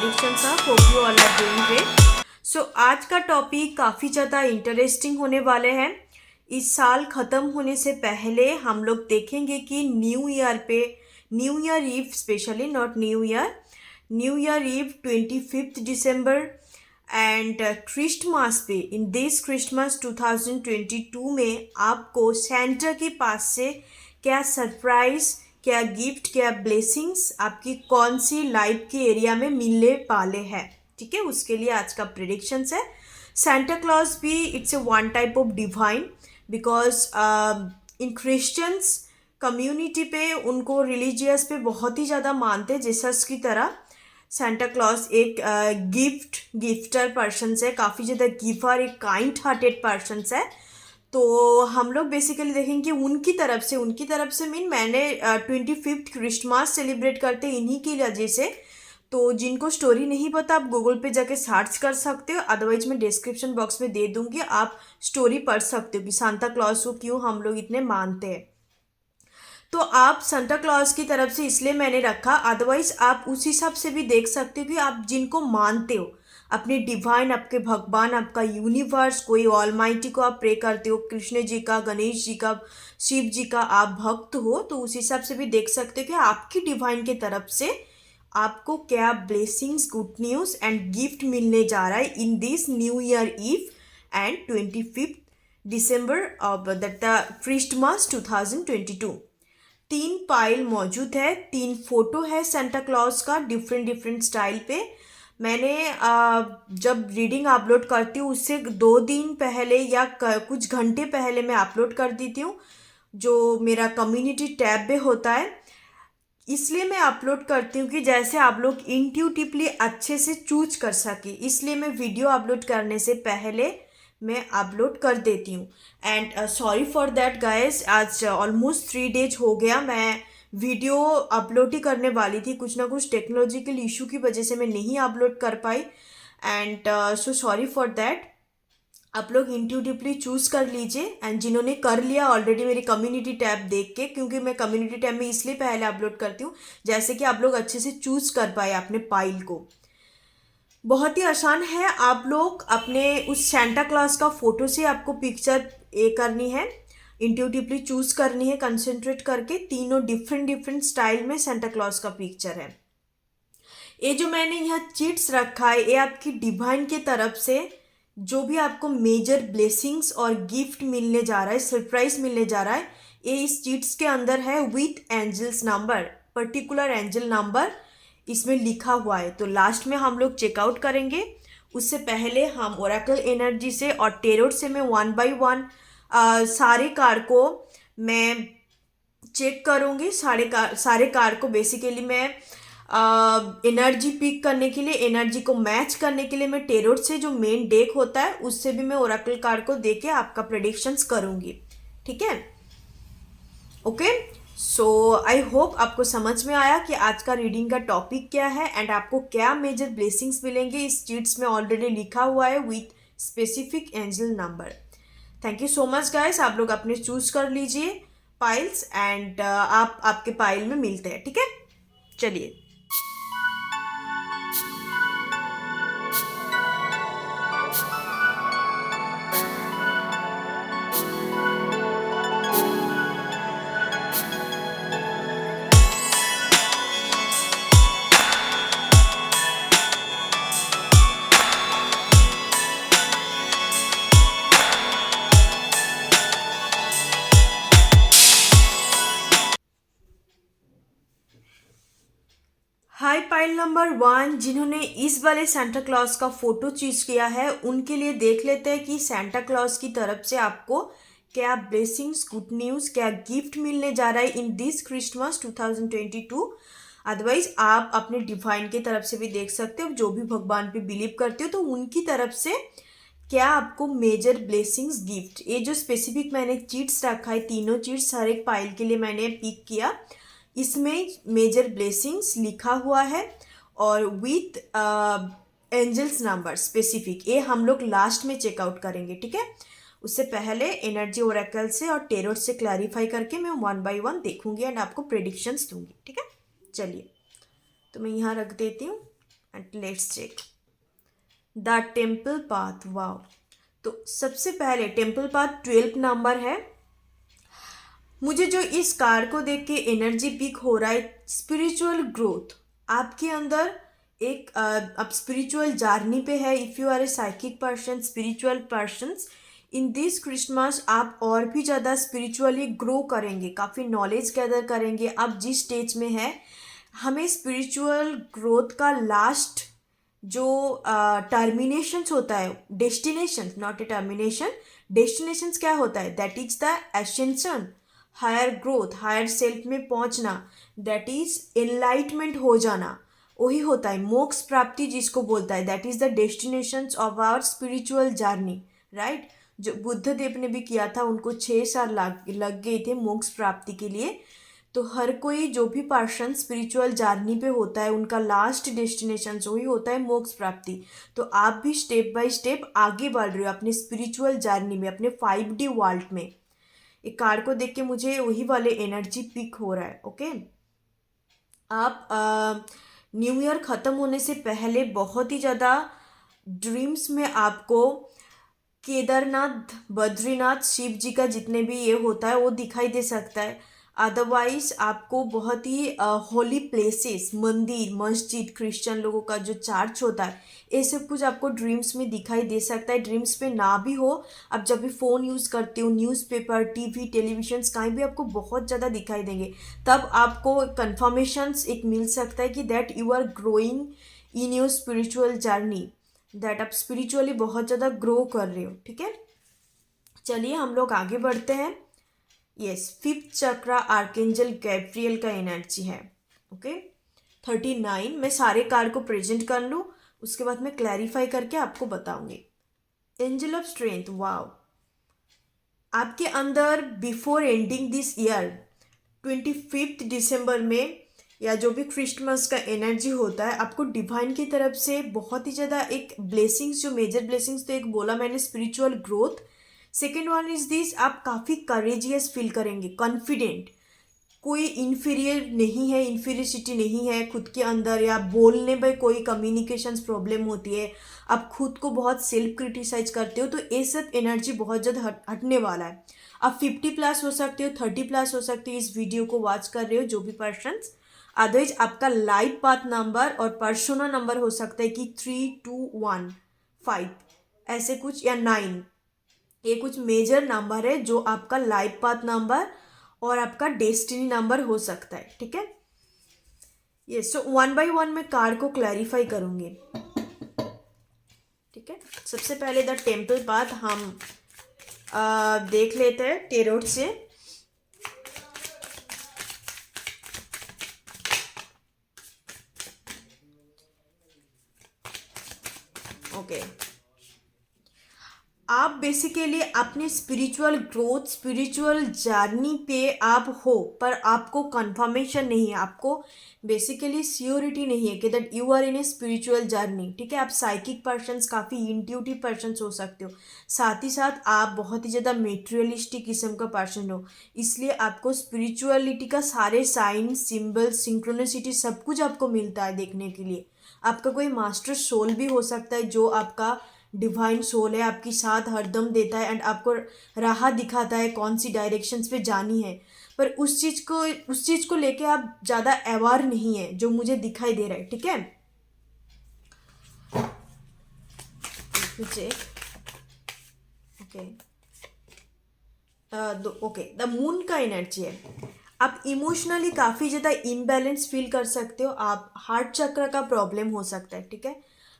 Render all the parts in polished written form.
predictions are. Hope you all are doing great. So आज का topic काफ़ी ज़्यादा इंटरेस्टिंग होने वाले हैं. इस साल ख़त्म होने से पहले हम लोग देखेंगे कि न्यू ईयर पे, new year eve specially, not new year eve 25 दिसंबर एंड क्रिसमस पे, इन दिस क्रिसमस 2022 में आपको सेंटा के पास से क्या सरप्राइज, क्या गिफ्ट, क्या ब्लेसिंग्स आपकी कौन सी लाइफ के एरिया में मिलने वाले हैं. ठीक है, उसके लिए आज का प्रेडिक्शंस है. सेंटा क्लॉज भी it's a one type of divine, because in Christians community पे उनको रिलीजियस पे बहुत ही ज़्यादा मानते हैं. जीसस की तरह सेंटा क्लॉज एक गिफ्टर पर्सन्स है, काफ़ी ज़्यादा गिवर, एक काइंड हार्टेड पर्सन्स है. तो हम लोग बेसिकली देखेंगे उनकी तरफ से मीन मैंने 25 क्रिसमस सेलिब्रेट करते इन्हीं की वजह से. तो जिनको स्टोरी नहीं पता आप गूगल पे जाके सर्च कर सकते हो, अदरवाइज मैं डिस्क्रिप्शन बॉक्स में दे दूंगी, आप स्टोरी पढ़ सकते हो कि सांता क्लॉज को क्यों हम लोग इतने मानते हैं. तो आप सांता क्लॉज की तरफ से इसलिए मैंने रखा, अदरवाइज आप उस हिसाब से भी देख सकते हो कि आप जिनको मानते हो, अपने डिवाइन, आपके भगवान, आपका यूनिवर्स, कोई ऑलमाइटी को आप प्रे करते हो, कृष्ण जी का, गणेश जी का, शिव जी का आप भक्त हो, तो उस हिसाब से भी देख सकते हो कि आपकी डिवाइन की तरफ से आपको क्या blessings, good news and gift मिलने जा रहा है in this new year eve and 25 दिसंबर of that the Christmas 2022. 3 pile मौजूद है, 3 फोटो है सेंटा क्लॉज का डिफरेंट स्टाइल पे. मैंने जब रीडिंग अपलोड करती हूँ उससे 2 दिन पहले या कुछ घंटे पहले मैं अपलोड कर देती हूँ, जो मेरा कम्युनिटी टैब पे होता है. इसलिए मैं अपलोड करती हूँ कि जैसे आप लोग इंट्यूटिवली अच्छे से चूज कर सके, इसलिए मैं वीडियो अपलोड करने से पहले मैं अपलोड कर देती हूँ. And sorry for that guys, आज ऑलमोस्ट 3 डेज हो गया मैं वीडियो अपलोड ही करने वाली थी, कुछ ना कुछ टेक्नोलॉजिकल इशू की वजह से मैं नहीं अपलोड कर पाई. And so sorry for that. आप लोग इंट्यूटिवली चूज़ कर लीजिए. एंड जिन्होंने कर लिया ऑलरेडी मेरी कम्युनिटी टैब देख के, क्योंकि मैं कम्युनिटी टैब में इसलिए पहले अपलोड करती हूँ जैसे कि आप लोग अच्छे से चूज़ कर पाए अपने पाइल को. बहुत ही आसान है, आप लोग अपने उस सेंटा क्लॉज का फोटो से आपको पिक्चर करनी है, इंट्यूटिवली चूज़ करनी है, कंसंट्रेट करके. तीनों डिफरेंट स्टाइल में सेंटा क्लॉज का पिक्चर है. ये जो मैंने यहाँ चिट्स रखा है, ये आपकी डिवाइन की तरफ से जो भी आपको मेजर ब्लेसिंग्स और गिफ्ट मिलने जा रहा है, सरप्राइज मिलने जा रहा है, ये इस चिट्स के अंदर है with angels number, particular angel number इसमें लिखा हुआ है. तो लास्ट में हम लोग चेकआउट करेंगे, उससे पहले हम ओरेकल एनर्जी से और टेरोट से मैं 1 by 1 सारे कार्ड को मैं चेक करूँगी. सारे कार्ड को बेसिकली मैं एनर्जी पिक करने के लिए, एनर्जी को मैच करने के लिए मैं टेरोट से जो मेन डेक होता है उससे भी मैं ओरेकल कार्ड को देके आपका प्रेडिक्शंस करूँगी. ठीक है, ओके. सो आई होप आपको समझ में आया कि आज का रीडिंग का टॉपिक क्या है एंड आपको क्या मेजर ब्लेसिंग्स मिलेंगे. इस चीट्स में ऑलरेडी लिखा हुआ है with specific angel number. Thank you so much guys, आप लोग अपने चूज कर लीजिए पाइल्स एंड आप आपके पाइल में मिलते हैं. ठीक है, चलिए. हाई पाइल नंबर 1, जिन्होंने इस वाले सेंटा क्लॉज का फोटो चूज किया है उनके लिए देख लेते हैं कि सेंटा क्लॉज की तरफ से आपको क्या ब्लेसिंग्स, गुड न्यूज़, क्या गिफ्ट मिलने जा रहा है इन दिस क्रिसमस 2022. अदरवाइज आप अपने डिवाइन की तरफ से भी देख सकते हो, जो भी भगवान पे बिलीव करते हो तो उनकी तरफ से क्या आपको मेजर ब्लेसिंग्स, गिफ्ट. ये जो स्पेसिफिक मैंने चीट्स रखा है, तीनों चीट्स हर एक पाइल के लिए मैंने पिक किया, इसमें मेजर ब्लेसिंग्स लिखा हुआ है और विथ एंजल्स नंबर स्पेसिफिक. ये हम लोग लास्ट में चेकआउट करेंगे. ठीक है, उससे पहले एनर्जी ओरेकल से और टेरोट से क्लैरिफाई करके मैं 1 by 1 देखूंगी एंड आपको प्रेडिक्शंस दूंगी. ठीक है, चलिए तो मैं यहाँ रख देती हूँ. And let's check the temple path. Wow, तो सबसे पहले टेम्पल पाथ 12 नंबर है। मुझे जो इस कार को देख के एनर्जी पिक हो रहा है, स्पिरिचुअल ग्रोथ आपके अंदर एक अब स्पिरिचुअल जर्नी पे है। If you are a psychic person, spiritual person, in this Christmas आप और भी ज़्यादा स्पिरिचुअली ग्रो करेंगे, काफ़ी नॉलेज गैदर करेंगे। आप जिस स्टेज में है, हमें स्पिरिचुअल ग्रोथ का लास्ट जो टर्मिनेशंस होता है, destinations, not a termination, destinations क्या होता है, that is the ascension, higher growth, higher self में पहुंचना, दैट इज एनलाइटमेंट हो जाना, वही होता है मोक्ष प्राप्ति जिसको बोलता है। That is the destinations of our spiritual journey, right. जो बुद्ध देव ने भी किया था, उनको 6 साल लग गए थे मोक्ष प्राप्ति के लिए। तो हर कोई जो भी पर्सन स्पिरिचुअल जर्नी पे होता है, उनका लास्ट डेस्टिनेशन वही होता है मोक्ष प्राप्ति। तो आप भी स्टेप बाय स्टेप आगे बढ़ रहे हो अपने स्पिरिचुअल जर्नी में, अपने 5D वर्ल्ड में। एक कार्ड को देख के मुझे वही वाले एनर्जी पिक हो रहा है। ओके, आप न्यू ईयर ख़त्म होने से पहले बहुत ही ज़्यादा ड्रीम्स में आपको केदारनाथ, बद्रीनाथ, शिव जी का जितने भी ये होता है वो दिखाई दे सकता है। अदरवाइज आपको बहुत ही होली प्लेसेस, मंदिर, मस्जिद, क्रिश्चियन लोगों का जो चर्च होता है, ये सब कुछ आपको ड्रीम्स में दिखाई दे सकता है। ड्रीम्स में ना भी हो, आप जब भी फ़ोन यूज़ करते हो, न्यूज़पेपर, टीवी, टेलीविजन कहीं भी आपको बहुत ज़्यादा दिखाई देंगे। तब आपको कन्फर्मेशंस एक मिल सकता है कि that you are growing in your spiritual journey, that आप स्पिरिचुअली बहुत ज़्यादा ग्रो कर रहे हो। ठीक है, चलिए हम लोग आगे बढ़ते हैं। यस, 5th चक्रा आर्केंजल गैब्रियल का एनर्जी है। ओके, 39। मैं सारे कार्ड को प्रेजेंट कर लूँ, उसके बाद मैं क्लैरिफाई करके आपको बताऊंगी। एंजल ऑफ स्ट्रेंथ, वाओ, आपके अंदर बिफोर एंडिंग दिस ईयर 25 दिसंबर में या जो भी क्रिसमस का एनर्जी होता है, आपको डिवाइन की तरफ से बहुत ही ज़्यादा एक ब्लेसिंग्स, जो मेजर ब्लेसिंग्स तो एक बोला मैंने spiritual growth. Second one is this, आप काफ़ी करेजियस फील करेंगे, कॉन्फिडेंट, कोई इन्फीरियर नहीं है, इन्फीरियसिटी नहीं है खुद के अंदर, या बोलने में कोई कम्युनिकेशंस प्रॉब्लम होती है, आप खुद को बहुत सेल्फ क्रिटिसाइज करते हो, तो ये सब एनर्जी बहुत ज़्यादा हटने वाला है। आप 50+ हो सकते हो, 30+ हो सकते हो, इस वीडियो को वॉच कर रहे हो जो भी पर्सन्स। अदरवाइज आपका लाइफ पाथ नंबर और पर्सोना नंबर हो सकता है कि 3, 2, 1, 5 ऐसे कुछ, या 9, ये कुछ मेजर नंबर है जो आपका लाइफ पाथ नंबर और आपका डेस्टिनी नंबर हो सकता है। ठीक है, ये सो 1 by 1 मैं कार्ड को क्लैरिफाई करूंगी। ठीक है, सबसे पहले द टेम्पल पाथ हम देख लेते हैं टेरोट से। ओके, आप बेसिकली अपने स्पिरिचुअल ग्रोथ, स्पिरिचुअल जर्नी पे आप हो, पर आपको कंफर्मेशन नहीं है, आपको बेसिकली श्योरिटी नहीं है कि that you are in a spiritual journey. ठीक है, आप साइकिक पर्सन्स, काफ़ी इंट्यूटिव पर्सन्स हो सकते हो, साथ ही साथ आप बहुत ही ज़्यादा मेटेरियलिस्टिक किस्म का पर्सन हो, इसलिए आपको स्पिरिचुअलिटी का सारे साइन, सिंबल, सिंक्रोनिसिटी सब कुछ आपको मिलता है देखने के लिए। आपका कोई मास्टर सोल भी हो सकता है जो आपका डिवाइन सोल है, आपकी साथ हरदम देता है एंड आपको राह दिखाता है कौन सी डायरेक्शंस पे जानी है, पर उस चीज़ को लेके आप ज़्यादा अवेयर नहीं है जो मुझे दिखाई दे रहा है। ठीक है, ओके, द मून का एनर्जी है। आप इमोशनली काफ़ी ज़्यादा इम्बैलेंस फील कर सकते हो, आप हार्ट चक्र का प्रॉब्लम हो सकता है। ठीक है,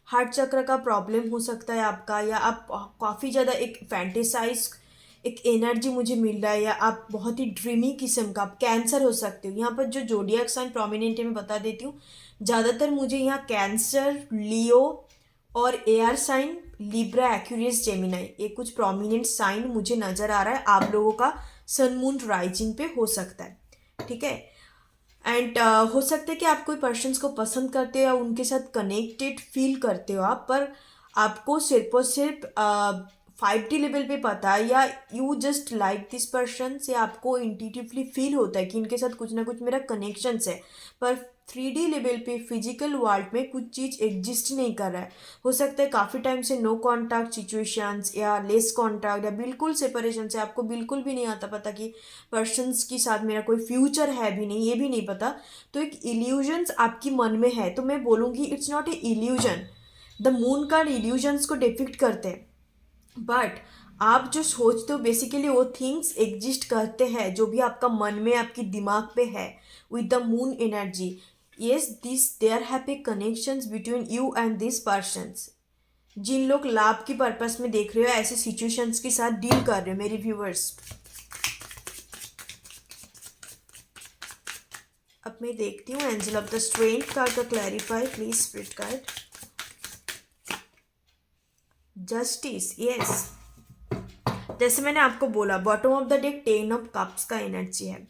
हार्ट चक्र का प्रॉब्लम हो सकता है आपका, या आप काफ़ी ज़्यादा एक फैंटेसाइज एक एनर्जी मुझे मिल रहा है, या आप बहुत ही ड्रीमी किस्म का, आप कैंसर हो सकते हो। यहाँ पर जो जोडियाक साइन प्रोमिनेंट है मैं बता देती हूँ, ज़्यादातर मुझे यहाँ कैंसर, लियो और air sign Libra, Aquarius, Gemini, ये कुछ प्रोमिनेंट साइन मुझे नज़र आ रहा है। आप लोगों का सन मून राइजिंग पे हो सकता है। ठीक है, एंड हो सकता है कि आप कोई पर्सन्स को पसंद करते हो या उनके साथ कनेक्टेड फील करते हो आप, पर आपको सिर्फ और सिर्फ 5D लेवल पे पता है, या you just like this person से आपको इंट्यूटिवली फील होता है कि इनके साथ कुछ ना कुछ मेरा कनेक्शंस है, पर 3D लेवल पे फिजिकल वर्ल्ड में कुछ चीज़ एग्जिस्ट नहीं कर रहा है। हो सकता है काफ़ी टाइम से नो कांटेक्ट सिचुएशंस या लेस कांटेक्ट या बिल्कुल सेपरेशन से आपको बिल्कुल भी नहीं आता पता कि पर्सन्स के साथ मेरा कोई फ्यूचर है भी नहीं, ये भी नहीं पता। तो एक इल्यूजन्स आपकी मन में है, तो मैं बोलूँगी it's not a illusion. The moon card illusions को डिपिक्ट करते हैं, बट आप जो सोचते हो बेसिकली वो थिंग्स एग्जिस्ट करते हैं जो भी आपका मन में आपकी दिमाग पे है with the moon energy. Yes, this there happy connections between you and this persons. जिन लोग लाभ की पर्पस में देख रहे हो ऐसे सिचुएशंस के साथ डील कर रहे हो मेरी व्यूअर्स। अब मैं देखती हूँ angel of the strength card का clarify please spirit card. Justice, yes, जैसे मैंने आपको बोला bottom of the deck 10 of cups का एनर्जी है।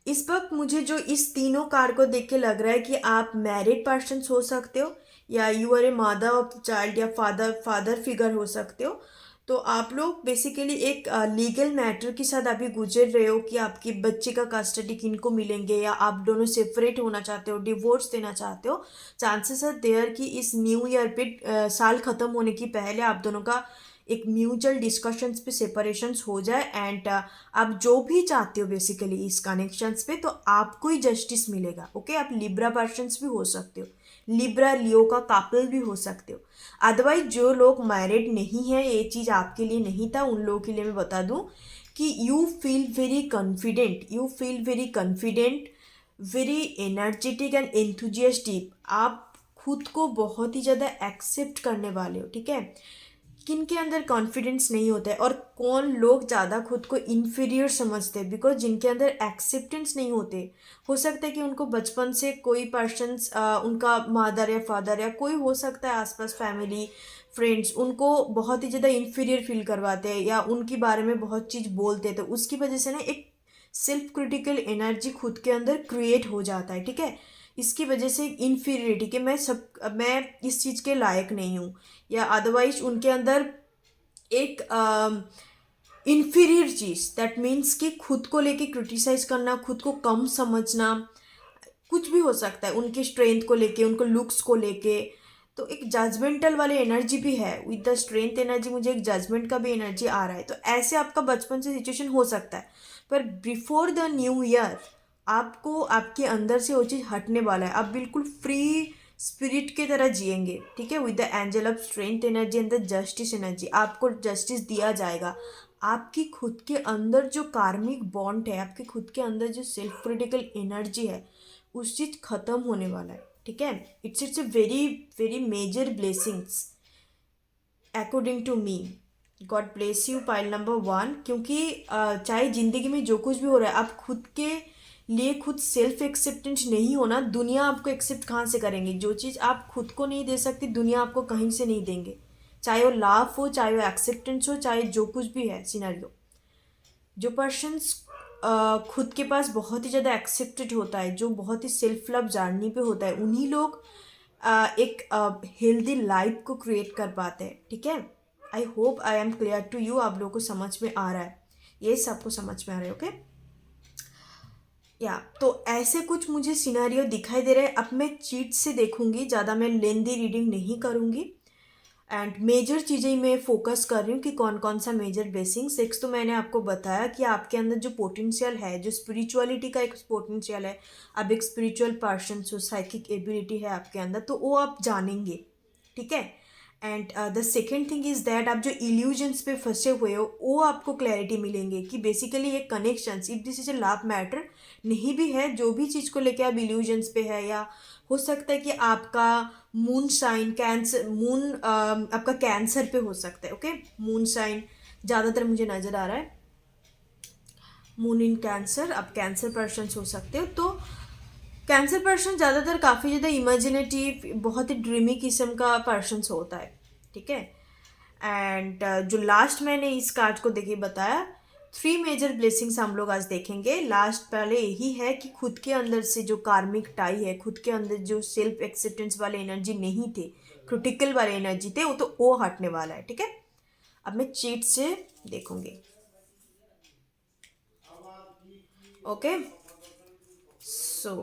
इस वक्त मुझे जो इस तीनों कार्ड को देख के लग रहा है कि आप मैरिड पर्सन हो सकते हो या you are a mother of child या फादर फिगर हो सकते हो। तो आप लोग बेसिकली एक लीगल मैटर के साथ अभी गुजर रहे हो कि आपकी बच्चे का कस्टडी किनको मिलेंगे या आप दोनों सेपरेट होना चाहते हो, डिवोर्स देना चाहते हो। चांसेस आर देयर कि इस न्यू ईयर पे साल ख़त्म होने की पहले आप दोनों का एक म्यूचुअल डिस्कशंस पे सेपरेशंस हो जाए एंड आप जो भी चाहते हो बेसिकली इस कनेक्शंस पे तो आपको ही जस्टिस मिलेगा। ओके, आप लिब्रा पर्सन्स भी हो सकते हो, लिब्रा लियो का कपल भी हो सकते हो। अदरवाइज जो लोग मैरिड नहीं है, ये चीज़ आपके लिए नहीं था, उन लोगों के लिए मैं बता दूं कि you feel very confident, very energetic and enthusiastic. आप खुद को बहुत ही ज़्यादा एक्सेप्ट करने वाले हो। ठीक है, किन के अंदर कॉन्फिडेंस नहीं होता है और कौन लोग ज़्यादा खुद को इन्फीरियर समझते हैं, बिकॉज जिनके अंदर एक्सेप्टेंस नहीं होते। हो सकता है कि उनको बचपन से कोई पर्सन्स उनका मदर या फादर या कोई हो सकता है आसपास फैमिली फ्रेंड्स उनको बहुत ही ज़्यादा इन्फीरियर फील करवाते हैं या उनके बारे में बहुत चीज़ बोलते हैं, तो उसकी वजह से ना एक सेल्फ क्रिटिकल एनर्जी खुद के अंदर क्रिएट हो जाता है। ठीक है, इसकी वजह से इन्फीरियरिटी कि मैं इस चीज़ के लायक नहीं हूँ या अदरवाइज उनके अंदर एक इन्फीरियर चीज़, दैट मीन्स कि खुद को लेके क्रिटिसाइज करना, खुद को कम समझना, कुछ भी हो सकता है उनके स्ट्रेंथ को लेके, उनको लुक्स को लेके। तो एक जजमेंटल वाली एनर्जी भी है विद द स्ट्रेंथ एनर्जी, मुझे एक जजमेंट का भी एनर्जी आ रहा है। तो ऐसे आपका बचपन से सिचुएशन हो सकता है, पर बिफोर द न्यू ईयर आपको आपके अंदर से वो चीज़ हटने वाला है। आप बिल्कुल फ्री स्पिरिट की तरह जिएंगे। ठीक है, with the angel of strength energy and the justice energy आपको जस्टिस दिया जाएगा। आपकी खुद के अंदर जो कार्मिक बॉन्ड है, आपके खुद के अंदर जो सेल्फ क्रिटिकल एनर्जी है, उस चीज़ ख़त्म होने वाला है। ठीक है, it's a very very major blessings according to me. God bless you pile number 1। क्योंकि चाहे ज़िंदगी में जो कुछ भी हो रहा है, आप खुद के लिए खुद सेल्फ एक्सेप्टेंस नहीं होना, दुनिया आपको एक्सेप्ट कहाँ से करेंगे। जो चीज़ आप खुद को नहीं दे सकती दुनिया आपको कहीं से नहीं देंगे, चाहे वो लाभ हो, चाहे वो एक्सेप्टेंस हो, चाहे जो कुछ भी है सिनेरियो। जो पर्सन्स खुद के पास बहुत ही ज़्यादा एक्सेप्टेड होता है, जो बहुत ही सेल्फ लव जर्नी पे होता है, उन्हीं लोग एक हेल्दी लाइफ को क्रिएट कर पाते हैं। ठीक है, I hope I am clear to you. आप लोगों को समझ में आ रहा है, ये सबको समझ में आ रहा है। ओके या तो ऐसे कुछ मुझे सिनेरियो दिखाई दे रहे हैं। अब मैं चीट से देखूंगी, ज़्यादा मैं लेंदी रीडिंग नहीं करूंगी एंड मेजर चीज़ें मैं फोकस कर रही हूँ कि कौन कौन सा मेजर बेसिंग्स। एक तो मैंने आपको बताया कि आपके अंदर जो पोटेंशियल है, जो स्पिरिचुअलिटी का एक पोटेंशियल है, अब एक स्पिरिचुअल पर्सन जो साइकिक एबिलिटी है आपके अंदर, तो वो आप जानेंगे। ठीक है, and the second thing is that आप जो इल्यूजन्स पे फंसे हुए हो वो आपको क्लैरिटी मिलेंगे कि बेसिकली ये connections, if this is A love matter नहीं भी है, जो भी चीज़ को लेके आप इल्यूजन्स पे है, या हो सकता है कि आपका मून साइन कैंसर, मून आपका कैंसर पे हो सकता है। ओके, मून साइन ज़्यादातर मुझे नज़र आ रहा है, मून इन कैंसर, आप कैंसर पर्सन हो सकते हो। तो कैंसर पर्सन ज़्यादातर काफ़ी ज़्यादा इमेजिनेटिव, बहुत ही ड्रीमी किस्म का पर्सन होता है। ठीक है, एंड जो लास्ट मैंने इस कार्ड को देखिए बताया, 3 मेजर ब्लेसिंग्स हम लोग आज देखेंगे। लास्ट पहले यही है कि खुद के अंदर से जो कार्मिक टाई है, खुद के अंदर जो सेल्फ एक्सेप्टेंस वाले एनर्जी नहीं थे, क्रिटिकल वाले एनर्जी थे, वो हटने वाला है। ठीक है, अब मैं चीट से देखूंगी। Okay, so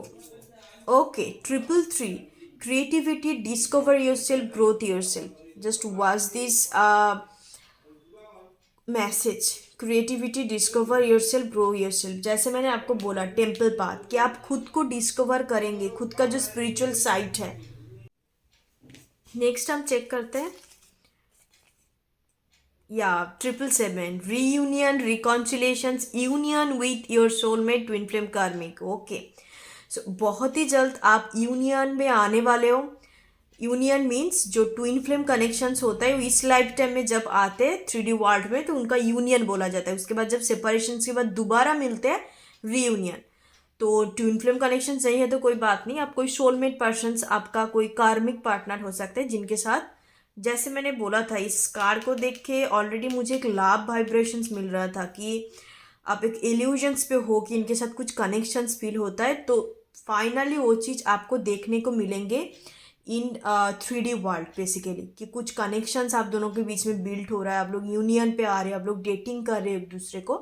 okay, triple three, creativity, discover yourself, growth yourself. Just watch this message, creativity, discover yourself, grow yourself. जैसे मैंने आपको बोला टेम्पल पाथ, कि आप खुद को डिस्कवर करेंगे, खुद का जो स्पिरिचुअल साइट है। नेक्स्ट हम चेक करते हैं, या 777, reunion, reconciliations, union with your soulmate, twin flame karmic. Okay, so बहुत ही जल्द आप यूनियन में आने वाले हो। यूनियन मीन्स जो ट्विन फ्लेम कनेक्शंस होता है, इस लाइफ टाइम में जब आते हैं 3D वर्ल्ड में, तो उनका यूनियन बोला जाता है। उसके बाद जब सेपरेशन के बाद दोबारा मिलते हैं, रीयूनियन। तो ट्विन फ्लेम कनेक्शन नहीं है तो कोई बात नहीं, आप कोई सोलमेट पर्सन, आपका कोई कार्मिक पार्टनर हो सकता है, जिनके साथ, जैसे मैंने बोला था, इस कार्ड को देख के ऑलरेडी मुझे एक लाभ वाइब्रेशंस मिल रहा था कि आप एक इल्यूजन्स पे हो कि इनके साथ कुछ कनेक्शंस फील होता है। तो फाइनली वो चीज़ आपको देखने को मिलेंगे इन 3D वर्ल्ड बेसिकली, कि कुछ कनेक्शंस आप दोनों के बीच में बिल्ड हो रहा है, आप लोग यूनियन पे आ रहे हैं, आप लोग डेटिंग कर रहे हैं एक दूसरे को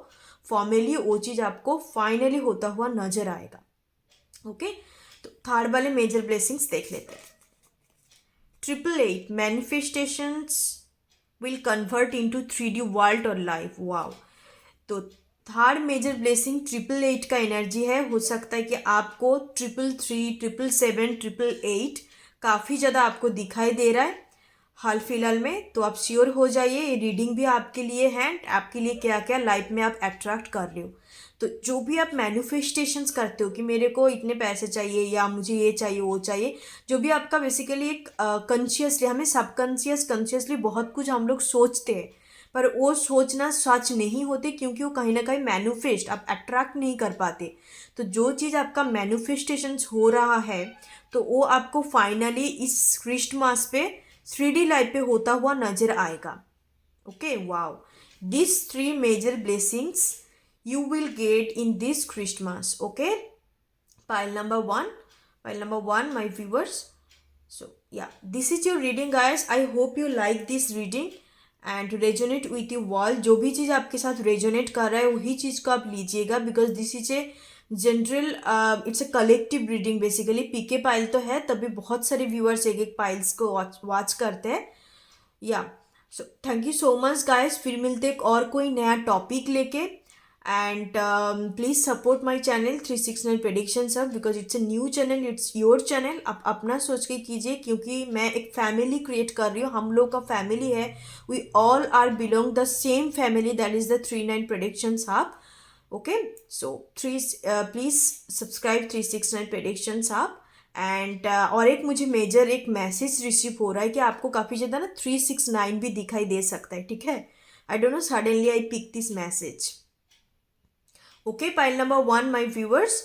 फॉर्मली, वो चीज़ आपको फाइनली होता हुआ नजर आएगा। ओके, तो थर्ड वाले मेजर ब्लेसिंग्स देख लेते हैं। 888, manifestations will convert into 3D world और लाइफ। वाओ, तो थर्ड मेजर ब्लेसिंग 888 का एनर्जी है। हो सकता है कि आपको 333, 777, 888 काफ़ी ज़्यादा आपको दिखाई दे रहा है हाल फिलहाल में। तो आप श्योर हो जाइए, ये रीडिंग भी आपके लिए है, आपके लिए क्या क्या लाइफ में आप अट्रैक्ट कर रहे हो। तो जो भी आप मैनिफेस्टेशंस करते हो कि मेरे को इतने पैसे चाहिए, या मुझे ये चाहिए वो चाहिए, जो भी आपका बेसिकली एक कॉन्शियसली, हमें कॉन्शियसली बहुत कुछ हम लोग सोचते हैं, पर वो सोचना सच नहीं होते, क्योंकि वो कहीं ना कहीं मैनिफेस्ट, आप अट्रैक्ट नहीं कर पाते। तो जो चीज़ आपका मैनिफेस्टेशंस हो रहा है, तो वो आपको फाइनली इस क्रिस्टमास पे 3D लाइफ पे होता हुआ नजर आएगा। Okay, wow, this 3 major blessings you will get in this Christmas. Okay, pile number one, my viewers. So yeah, this is your reading guys. I hope you like this reading and resonate with you all. जो भी चीज़ आपके साथ resonate कर रहा है वही चीज़ को आप लीजिएगा, because this is a general, it's a collective reading basically. PK pile तो है, तभी बहुत सारे व्यूअर्स एक एक पाइल्स को वॉच करते हैं। या so thank you so much guys, फिर मिलते एक और कोई नया टॉपिक लेके। and please support my channel 369 predictions अब, because it's a new channel, it's your channel। आप अपना सोच के कीजिए, क्योंकि मैं एक फैमिली क्रिएट कर रही हूँ, हम लोग का फैमिली है, we all are belong the same family, that is the 39 predictions आप। Okay, so please subscribe 369 predictions आप। एंड और एक मुझे मेजर एक मैसेज रिसीव हो रहा है कि आपको काफ़ी ज़्यादा ना 369 भी दिखाई दे सकता है, ठीक है। I don't know, suddenly I pick this message. Okay, pile number 1, my viewers,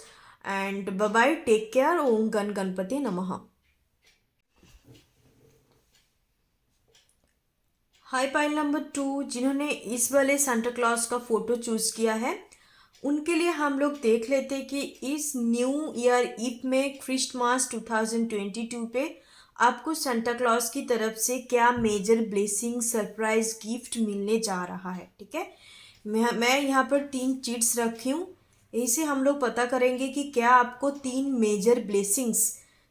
and bye bye, take care। ओम गण गणपति नमः। हाय पाइल नंबर 2, जिन्होंने इस वाले सांता क्लॉज का फोटो चूज किया है, उनके लिए हम लोग देख लेते हैं कि इस न्यू ईयर ईव में क्रिस्टमास 2022 पे आपको सांता क्लॉज की तरफ से क्या मेजर ब्लेसिंग, सरप्राइज गिफ्ट मिलने जा रहा है। ठीक है, मैं यहाँ पर 3 चीट्स रखी हूँ, इसे हम लोग पता करेंगे कि क्या आपको 3 मेजर ब्लेसिंग्स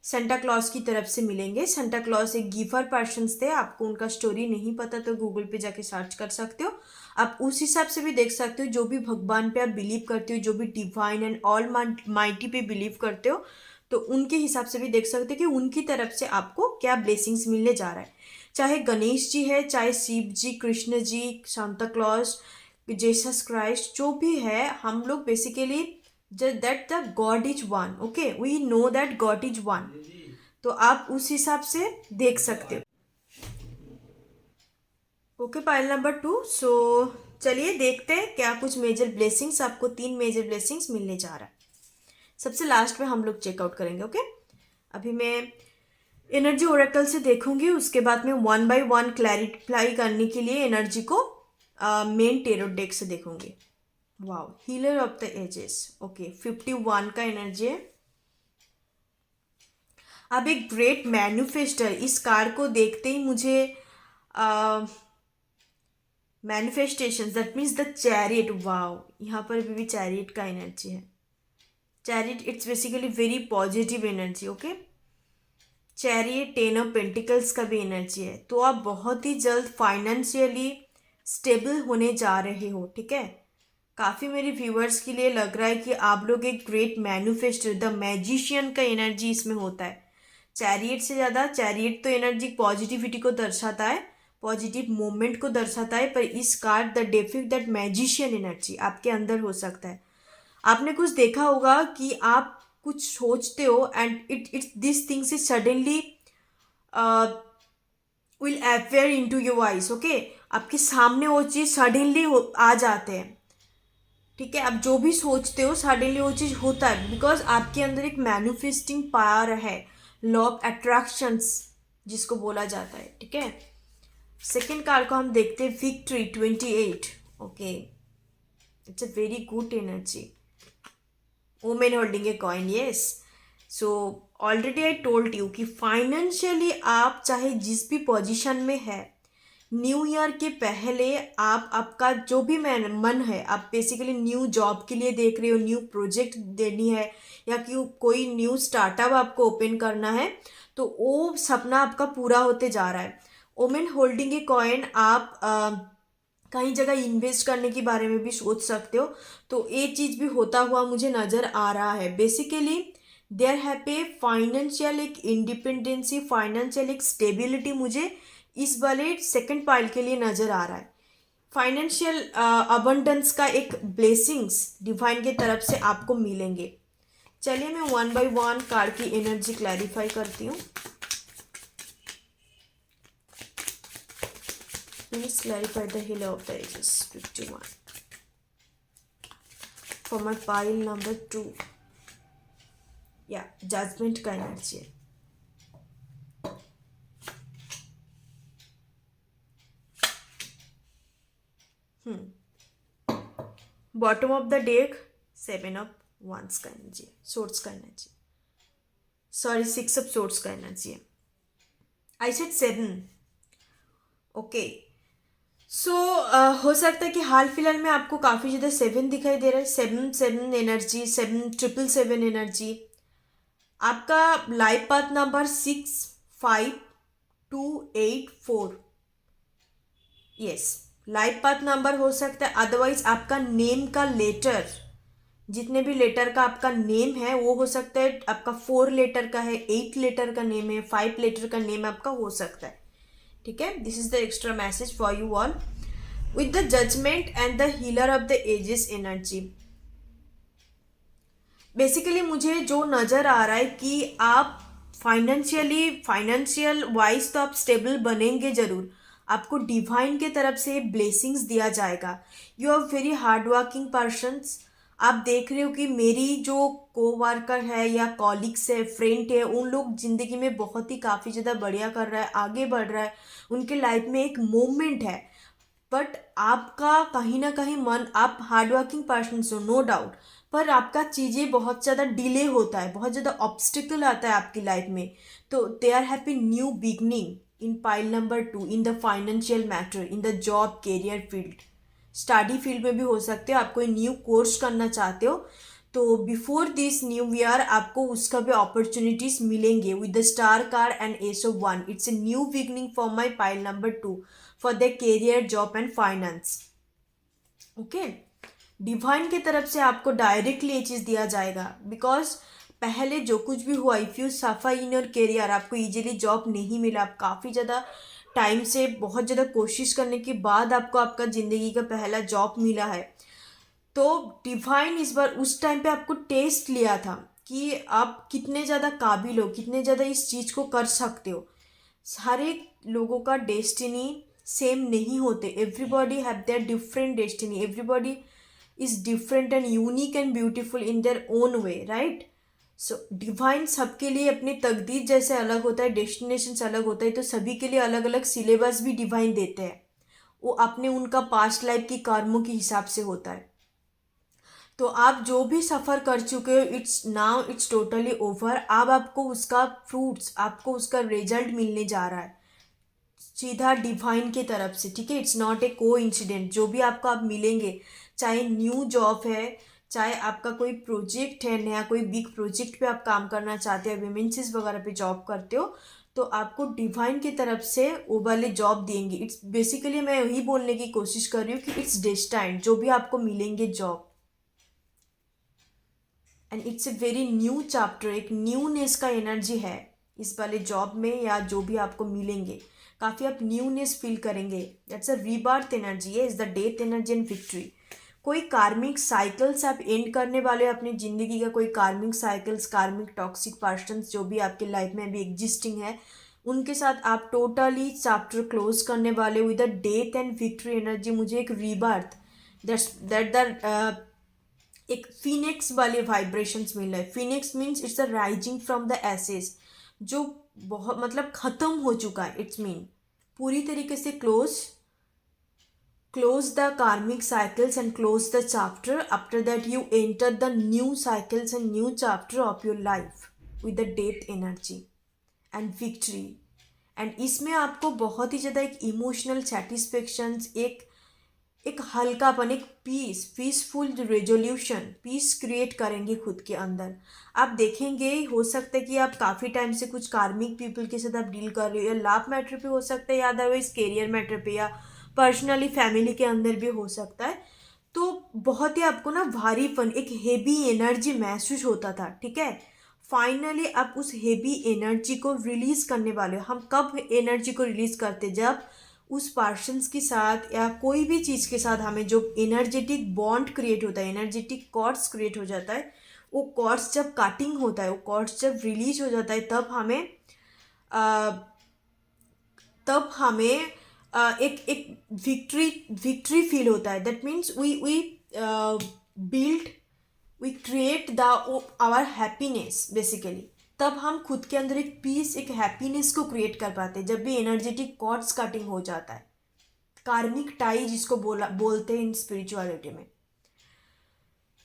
सेंटा क्लॉज की तरफ से मिलेंगे। सेंटा क्लॉज एक गिवर पर्सन्स थे, आपको उनका स्टोरी नहीं पता तो गूगल पे जाके सर्च कर सकते हो, आप उस हिसाब से भी देख सकते हो। जो भी भगवान पे आप बिलीव करते हो, जो भी डिवाइन एंड ऑल माइटी पे बिलीव करते हो, तो उनके हिसाब से भी देख सकते हो कि उनकी तरफ से आपको क्या ब्लेसिंग्स मिलने जा रहा है। चाहे गणेश जी है, चाहे Shiv ji, Krishna ji, Santa Claus, Jesus Christ, जो भी है, हम लोग basically that the God is one. Okay, we know that God is one, तो आप उस हिसाब से देख सकते हो। ओके, पाइल नंबर 2, सो चलिए देखते हैं क्या कुछ मेजर ब्लेसिंग्स आपको 3 मेजर ब्लेसिंग्स मिलने जा रहा है। सबसे लास्ट में हम लोग चेकआउट करेंगे। ओके, अभी मैं एनर्जी ओरेकल से देखूंगी, उसके बाद में 1 बाय 1 क्लैरिफाई करने के लिए एनर्जी को मेन टेरो डेक से देखूंगी। Wow, healer of the ages. Okay, 51 का एनर्जी है। अब एक ग्रेट मैनिफेस्टर, इस कार्ड को देखते ही मुझे manifestation, that means the chariot. Wow, यहाँ पर भी चैरियट का एनर्जी है। Chariot it's basically very positive energy, okay. Chariot 10 of pentacles का भी एनर्जी है। तो आप बहुत ही जल्द फाइनेंशियली स्टेबल होने जा रहे हो, ठीक है। काफ़ी मेरे व्यूअर्स के लिए लग रहा है कि आप लोग एक ग्रेट मैनिफेस्टर, द मैजिशियन का एनर्जी इसमें होता है। चैरियट से ज़्यादा, चैरियट तो एनर्जी पॉजिटिविटी को दर्शाता है, पॉजिटिव मूवमेंट को दर्शाता है, पर इस कार्ड द डेफिक दैट मैजिशियन एनर्जी आपके अंदर हो सकता है। आपने कुछ देखा होगा कि आप कुछ सोचते हो and it's this things is suddenly will appear into your eyes, okay. आपके सामने वो चीज़ सडनली आ जाते हैं, ठीक है। आप जो भी सोचते हो सडनली वो चीज़ होता है, बिकॉज आपके अंदर एक मैनिफेस्टिंग पावर है, लॉ ऑफ अट्रैक्शंस जिसको बोला जाता है, ठीक है। सेकेंड कार्ड को हम देखते हैं, victory 28, okay. It's a very good energy. Women holding a coin, yes. So already I told you कि फाइनेंशियली आप चाहे जिस भी पोजीशन में है, न्यू ईयर के पहले आप आपका जो भी मन है, आप बेसिकली न्यू जॉब के लिए देख रहे हो, न्यू प्रोजेक्ट देनी है, या कि कोई न्यू स्टार्टअप आपको ओपन करना है, तो वो सपना आपका पूरा होते जा रहा है। वुमेन होल्डिंग ए कॉइन, आप कहीं जगह इन्वेस्ट करने के बारे में भी सोच सकते हो, तो ये चीज़ भी होता हुआ मुझे नज़र आ रहा है। बेसिकली देयर हैव पे फाइनेंशियल एक इंडिपेंडेंसी, फाइनेंशियल एक स्टेबिलिटी मुझे इस वाले सेकंड पाइल के लिए नज़र आ रहा है। फाइनेंशियल अबंडेंस का एक ब्लेसिंग्स डिवाइन की तरफ से आपको मिलेंगे। चलिए मैं 1 बाय 1 कार्ड की एनर्जी क्लैरिफाई करती हूँ। Please clarify the Healer of the Ages 51 for my pile number 2. Yeah, judgment का एनर्जी है। Bottom of the deck 7 of wands का एनर्जी है, swords का एनर्जी, सॉरी 6 ऑफ swords का एनर्जी है। I said 7, okay. सो हो सकता है कि हाल फिलहाल में आपको काफ़ी ज़्यादा 7 दिखाई दे रहा है, 7 एनर्जी, 7 एनर्जी। आपका life path number 65284, yes, life path number हो सकता है। अदरवाइज आपका नेम का लेटर, जितने भी लेटर का आपका नेम है वो हो सकता है आपका 4 लेटर का है, 8 लेटर का नेम है, 5 लेटर का नेम आपका हो सकता है, ठीक है। This is the extra message for you all with the judgment and the healer of the ages energy। Basically मुझे जो नज़र आ रहा है कि आप फाइनेंशियल वाइज तो आप स्टेबल बनेंगे ज़रूर, आपको डिवाइन के तरफ से ब्लेसिंग्स दिया जाएगा। You are very hard working persons. आप देख रहे हो कि मेरी जो कोवर्कर है या कॉलिग्स है, फ्रेंड है, उन लोग ज़िंदगी में बहुत ही काफ़ी ज़्यादा बढ़िया कर रहा है, आगे बढ़ रहा है, उनके लाइफ में एक मूवमेंट है। बट आपका कहीं ना कहीं मन, आप हार्ड वर्किंग पर्सन हो नो डाउट, पर आपका चीज़ें बहुत ज़्यादा डिले होता है, बहुत ज़्यादा ऑब्स्टिकल आता है आपकी लाइफ में। तो they are happy new beginning in pile number 2, in the financial matter, in the job career field, study field में भी हो सकते हो। आप कोई न्यू कोर्स करना चाहते हो तो बिफोर दिस न्यू ईयर आपको उसका भी अपॉर्चुनिटीज मिलेंगे with the star card and ace of 1। It's a new beginning for my pile number 2 for the career, job and finance, okay. Divine की तरफ से आपको डायरेक्टली ये चीज़ दिया जाएगा, बिकॉज पहले जो कुछ भी हुआ, if you suffer in your career, आपको इजीली जॉब नहीं मिला, आप काफ़ी ज़्यादा टाइम से बहुत ज़्यादा कोशिश करने के बाद आपको आपका ज़िंदगी का पहला जॉब मिला है, तो डिवाइन इस बार उस टाइम पे आपको टेस्ट लिया था कि आप कितने ज़्यादा काबिल हो, कितने ज़्यादा इस चीज़ को कर सकते हो। हर एक लोगों का डेस्टिनी सेम नहीं होते, everybody have their different destiny, everybody is different and unique and beautiful in their own way, right. So divine सबके लिए अपनी तकदीर जैसे अलग होता है, डेस्टिनेशन अलग होता है, तो सभी के लिए अलग अलग सिलेबस भी डिवाइन देते हैं, वो अपने उनका पास्ट लाइफ की कर्मों के हिसाब से होता है। तो आप जो भी सफ़र कर चुके हो, it's now it's totally over. अब आपको उसका फ्रूट्स, आपको उसका रिजल्ट मिलने जा रहा है सीधा डिवाइन की तरफ से, ठीक है। इट्स नॉट ए को इंसिडेंट। जो भी आपको आप मिलेंगे, चाहे न्यू जॉब है, चाहे आपका कोई प्रोजेक्ट है नया, कोई बिग प्रोजेक्ट पे आप काम करना चाहते हो, वुमेन्स वगैरह पे जॉब करते हो, तो आपको डिवाइन की तरफ से वो वाले जॉब देंगे। इट्स बेसिकली मैं यही बोलने की कोशिश कर रही हूँ कि इट्स डेस्टाइन्ड, जो भी आपको मिलेंगे job, and it's a very new chapter, एक न्यूनेस का एनर्जी है इस वाले जॉब में या जो भी आपको मिलेंगे। काफ़ी आप न्यूनेस फील करेंगे। दैट्स अ रीबर्थ एनर्जी है, is the death energy and victory. कोई कार्मिक साइकिल्स आप एंड करने वाले हो अपनी ज़िंदगी का, कोई कार्मिक साइकिल्स, कार्मिक टॉक्सिक पर्सन्स जो भी आपके लाइफ में अभी एग्जिस्टिंग है, उनके साथ आप टोटली चैप्टर क्लोज करने वाले with the death and victory energy. मुझे एक रीबर्थ, दैट द एक फिनिक्स वाले वाइब्रेशंस मिल रहे हैं। Phoenix means it's a rising from the ashes, जो बहुत मतलब ख़त्म हो चुका है। इट्स मीन पूरी तरीके से close the karmic cycles and close the chapter. After that you enter the new cycles and new chapter of your life with the death energy and victory. And इसमें आपको बहुत ही ज़्यादा एक इमोशनल सेटिस्फेक्शंस, एक हल्कापन, एक पीसफुल रेजोल्यूशन, पीस क्रिएट करेंगे खुद के अंदर। आप देखेंगे, हो सकता है कि आप काफ़ी टाइम से कुछ कार्मिक पीपल के साथ आप डील कर रहे हो, या लव मैटर पे हो सकता है, या अदरवाइज कैरियर मैटर पे, या पर्सनली फैमिली के अंदर भी हो सकता है। तो बहुत ही आपको ना भारीपन, एक हेवी एनर्जी महसूस होता था, ठीक है। फाइनली आप उस हेवी एनर्जी को रिलीज करने वाले हो। हम कब एनर्जी को रिलीज करते, जब उस पर्सन्स के साथ या कोई भी चीज़ के साथ हमें जो एनर्जेटिक बॉन्ड क्रिएट होता है, एनर्जेटिक कॉर्ड्स क्रिएट हो जाता है, वो कॉर्ड्स जब कटिंग होता है, वो कॉर्ड्स जब रिलीज हो जाता है, तब हमें एक विक्ट्री फील होता है। That means we build, we create the our happiness basically. तब हम खुद के अंदर एक पीस, एक हैप्पीनेस को क्रिएट कर पाते हैं जब भी एनर्जेटिक कॉर्ड्स कटिंग हो जाता है, कार्मिक टाई जिसको बोलते हैं इन स्पिरिचुअलिटी में।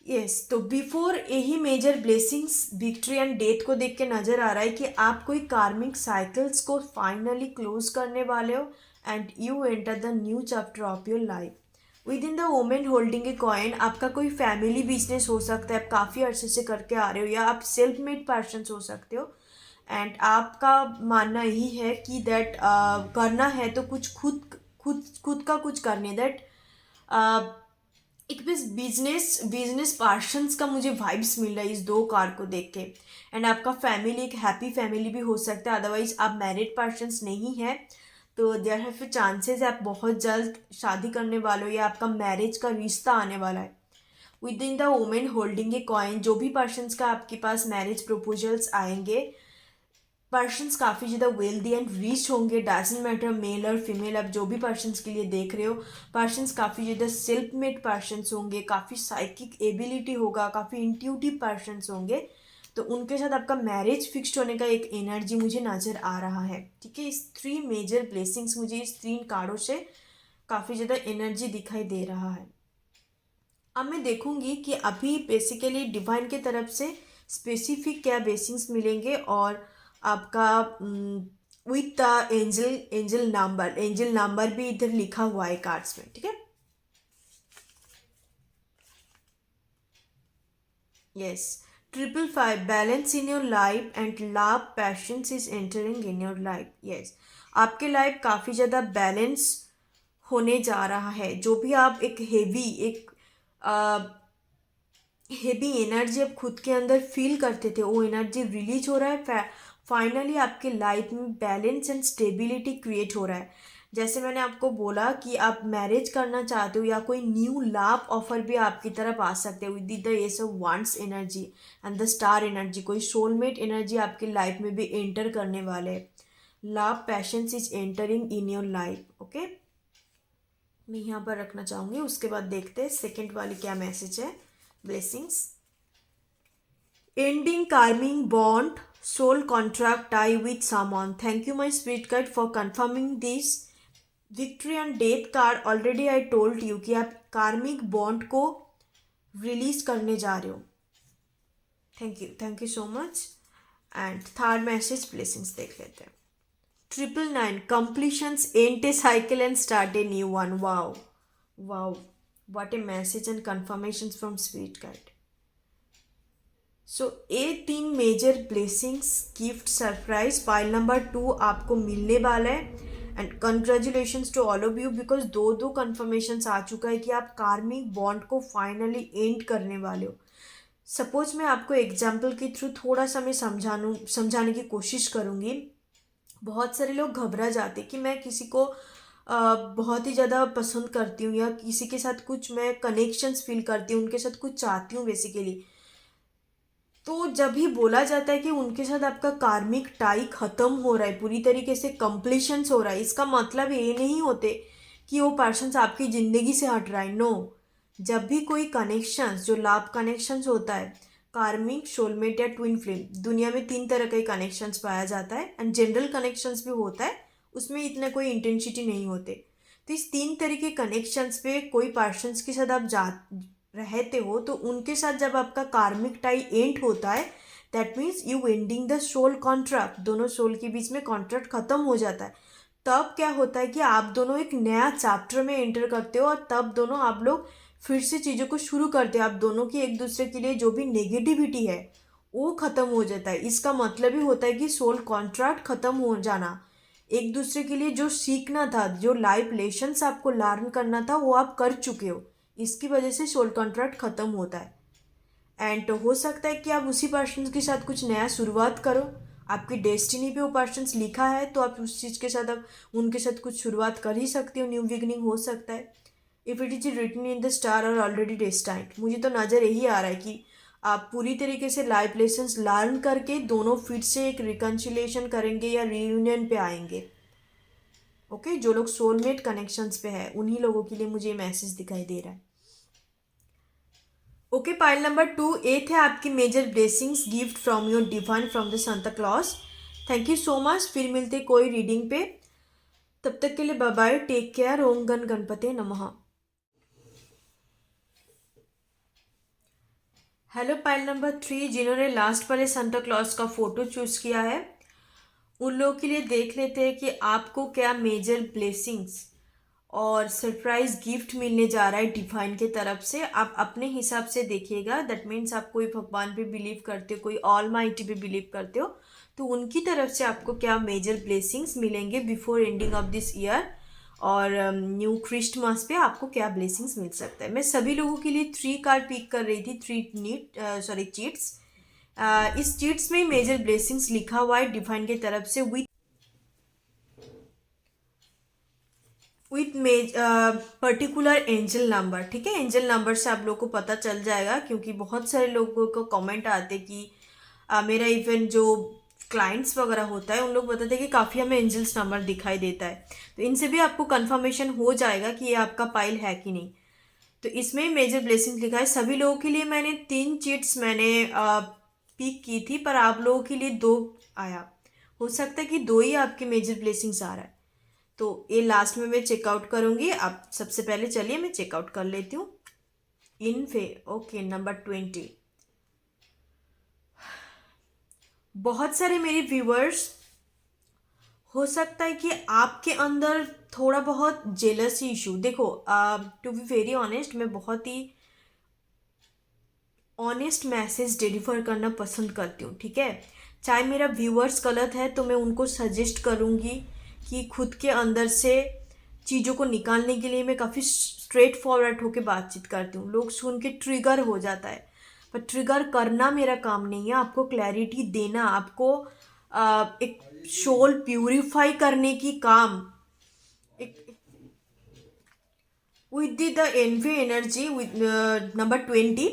यस, तो बिफोर यही major blessings, victory and death को देख के नज़र आ रहा है कि आप कोई कार्मिक साइकिल्स को फाइनली क्लोज करने वाले हो, and you enter the new chapter of your life with in the women holding a coin. आपका कोई फैमिली बिजनेस हो सकता है, आप काफ़ी अर्से से करके आ रहे हो, या आप सेल्फ मेड पर्सन हो सकते हो, एंड आपका मानना यही है कि दैट करना है तो कुछ खुद का कुछ करने, दैट एक बस बिजनेस पर्सन्स का मुझे वाइब्स मिल रहा है इस दो कार को देख के। एंड आपका फैमिली एक हैप्पी फैमिली भी हो सकता है, अदरवाइज आप मैरिड पर्सन्स नहीं है तो देयर हैव चांसेस आप बहुत जल्द शादी करने वाले हो, या आपका मैरिज का रिश्ता आने वाला है। With in the women holding a coin, जो भी पर्सन्स का आपके पास मैरिज प्रपोजल्स आएंगे, पर्सन्स काफ़ी ज़्यादा वेल्दी एंड रिच होंगे। डजंट मैटर मेल और फीमेल, आप जो भी पर्सन्स के लिए देख रहे हो, पर्सन्स काफ़ी ज़्यादा सेल्फ मेड पर्सन्स होंगे, काफ़ी साइकिक एबिलिटी होगा, काफ़ी इंट्यूटिव पर्सन्स होंगे। तो उनके साथ आपका मैरिज फिक्स्ड होने का एक एनर्जी मुझे नज़र आ रहा है, ठीक है। इस 3 मेजर ब्लेसिंग्स, मुझे इस 3 कार्डों से काफ़ी ज़्यादा एनर्जी दिखाई दे रहा है। अब मैं देखूंगी कि अभी बेसिकली डिवाइन की तरफ से स्पेसिफिक क्या ब्लेसिंग्स मिलेंगे, और आपका विथ द एंजल नंबर भी इधर लिखा हुआ है कार्ड्स में, ठीक है। Yes, 555 balance in your life and love patience is entering in your life. Yes, आपके लाइफ काफ़ी ज़्यादा बैलेंस होने जा रहा है। जो भी आप एक हेवी एनर्जी आप खुद के अंदर फील करते थे, वो एनर्जी रिलीज हो रहा है। फाइनली आपके लाइफ में बैलेंस एंड स्टेबिलिटी क्रिएट हो रहा है। जैसे मैंने आपको बोला कि आप मैरिज करना चाहते हो, या कोई न्यू लव ऑफर भी आपकी तरफ आ सकते हैं with the S of wands energy and the star energy. कोई सोलमेट एनर्जी आपकी लाइफ में भी एंटर करने वाले हैं। Love patience is entering in your life, okay. मैं यहाँ पर रखना चाहूँगी, उसके बाद देखते हैं सेकेंड वाली क्या मैसेज है। Blessings, ending karmic bond, soul contract tie with someone. Thank you my spirit guide for confirming this victory and death card. Already I told you कि आप कार्मिक बॉन्ड को रिलीज करने जा रहे हो। Thank you so much. And third message blessings देख लेते हैं। 999 completions, end a cycle and start a new one. Wow, what a message and confirmations from spirit guide. So ये 3 major blessings gift surprise pile number 2 आपको मिलने वाला है। And congratulations to all of you, because दो दो conformations आ चुका है कि आप कार्मिक बॉन्ड को फाइनली एंड करने वाले हो। सपोज मैं आपको एग्जाम्पल के थ्रू थोड़ा सा मैं समझाने की कोशिश करूँगी। बहुत सारे लोग घबरा जाते कि मैं किसी को बहुत ही ज़्यादा पसंद करती हूँ या किसी के साथ कुछ मैं कनेक्शंस फील करती हूँ, उनके साथ कुछ चाहती हूँ बेसिकली। तो जब भी बोला जाता है कि उनके साथ आपका कार्मिक टाई खत्म हो रहा है, पूरी तरीके से कंप्लीशंस हो रहा है, इसका मतलब ये नहीं होते कि वो पर्सन आपकी ज़िंदगी से हट रहा है। नो, जब भी कोई कनेक्शंस जो लव कनेक्शंस होता है, कार्मिक, सोलमेट या ट्विन फ्लेम, दुनिया में 3 तरह के कनेक्शंस पाया जाता है। एंड जनरल कनेक्शंस भी होता है, उसमें इतना कोई इंटेंसिटी नहीं होते। तो इस 3 तरह के कनेक्शंस पे कोई पर्सन्स के साथ आप जा रहते हो, तो उनके साथ जब आपका कार्मिक टाई एंड होता है, that means you ending the soul contract, दोनों सोल के बीच में कॉन्ट्रैक्ट खत्म हो जाता है। तब क्या होता है कि आप दोनों एक नया चैप्टर में एंटर करते हो और तब दोनों आप लोग फिर से चीज़ों को शुरू करते हो। आप दोनों की एक दूसरे के लिए जो भी नेगेटिविटी है वो ख़त्म हो जाता है। इसका मतलब ही होता है कि सोल कॉन्ट्रैक्ट ख़त्म हो जाना। एक दूसरे के लिए जो सीखना था, जो लाइफ लेसन्स आपको लर्न करना था, वो आप कर चुके हो। इसकी वजह से सोल कॉन्ट्रैक्ट ख़त्म होता है। एंड तो हो सकता है कि आप उसी पर्सन के साथ कुछ नया शुरुआत करो। आपकी डेस्टिनी पे वो पर्सन लिखा है, तो आप उस चीज़ के साथ आप उनके साथ कुछ शुरुआत कर ही सकते हो। न्यू बिगनिंग हो सकता है। If it is written in the star और ऑलरेडी डेस्टाइंड, मुझे तो नज़र यही आ रहा है कि आप पूरी तरीके से लाइफ लेसन्स लर्न करके दोनों फिर से एक रिकन्सिलेशन करेंगे या रीयूनियन पे आएंगे। ओके, जो लोग सोलमेट कनेक्शंस पे है उन्हीं लोगों के लिए मुझे ये मैसेज दिखाई दे रहा है। ओके, पाइल नंबर 2, ये थे आपकी major blessings gift from your divine from the Santa Claus. Thank you so much. फिर मिलते कोई रीडिंग पे, तब तक के लिए बाय बाय, टेक केयर। ओम गण गणपते नमः। हेलो पाइल नंबर 3, जिन्होंने लास्ट वाले सांता क्लॉज का फोटो चूज किया है, उन लोगों के लिए देख लेते हैं कि आपको क्या मेजर ब्लेसिंग्स और सरप्राइज गिफ्ट मिलने जा रहा है डिवाइन के तरफ से। आप अपने हिसाब से देखिएगा। दैट मीन्स आप कोई भगवान पे बिलीव करते हो, कोई ऑल माइटी पे बिलीव करते हो, तो उनकी तरफ से आपको क्या मेजर ब्लेसिंग्स मिलेंगे before ending of this year, और न्यू क्रिसमस पे आपको क्या ब्लेसिंग्स मिल सकता है। मैं सभी लोगों के लिए 3 कार्ड पिक कर रही थी, 3 चीट्स। इस चीट्स में मेजर ब्लेसिंग्स लिखा हुआ है डिवाइन की तरफ से विथ पर्टिकुलर एंजल नंबर। ठीक है, एंजल नंबर से आप लोग को पता चल जाएगा, क्योंकि बहुत सारे लोगों को कमेंट आते कि मेरा इवन जो क्लाइंट्स वगैरह होता है उन लोग बताते हैं कि काफ़ी हमें एंजल्स नंबर दिखाई देता है। तो इनसे भी आपको कंफर्मेशन हो जाएगा कि ये आपका पाइल है कि नहीं। तो इसमें मेजर ब्लेसिंग लिखा है सभी लोगों के लिए। मैंने 3 चीट्स मैंने पिक की थी, पर आप लोगों के लिए 2 आया। हो सकता है कि 2 ही आपके मेजर ब्लेसिंग्स आ रहा है। तो ये लास्ट में मैं चेकआउट करूँगी। आप सबसे पहले चलिए मैं चेकआउट कर लेती हूँ। Okay, number 20। बहुत सारे मेरे व्यूअर्स, हो सकता है कि आपके अंदर थोड़ा बहुत जेलसी इशू, देखो टू बी वेरी ऑनेस्ट, मैं बहुत ही ऑनेस्ट मैसेज डिलीवर करना पसंद करती हूँ। ठीक है, चाहे मेरा व्यूअर्स गलत है तो मैं उनको सजेस्ट करूँगी कि खुद के अंदर से चीज़ों को निकालने के लिए मैं काफ़ी स्ट्रेट फॉरवर्ड होकर बातचीत करती हूँ। लोग सुन के ट्रिगर हो जाता है, पर ट्रिगर करना मेरा काम नहीं है। आपको क्लैरिटी देना, आपको एक सोल प्यूरिफाई करने की काम, एक with the envy energy, with number 20।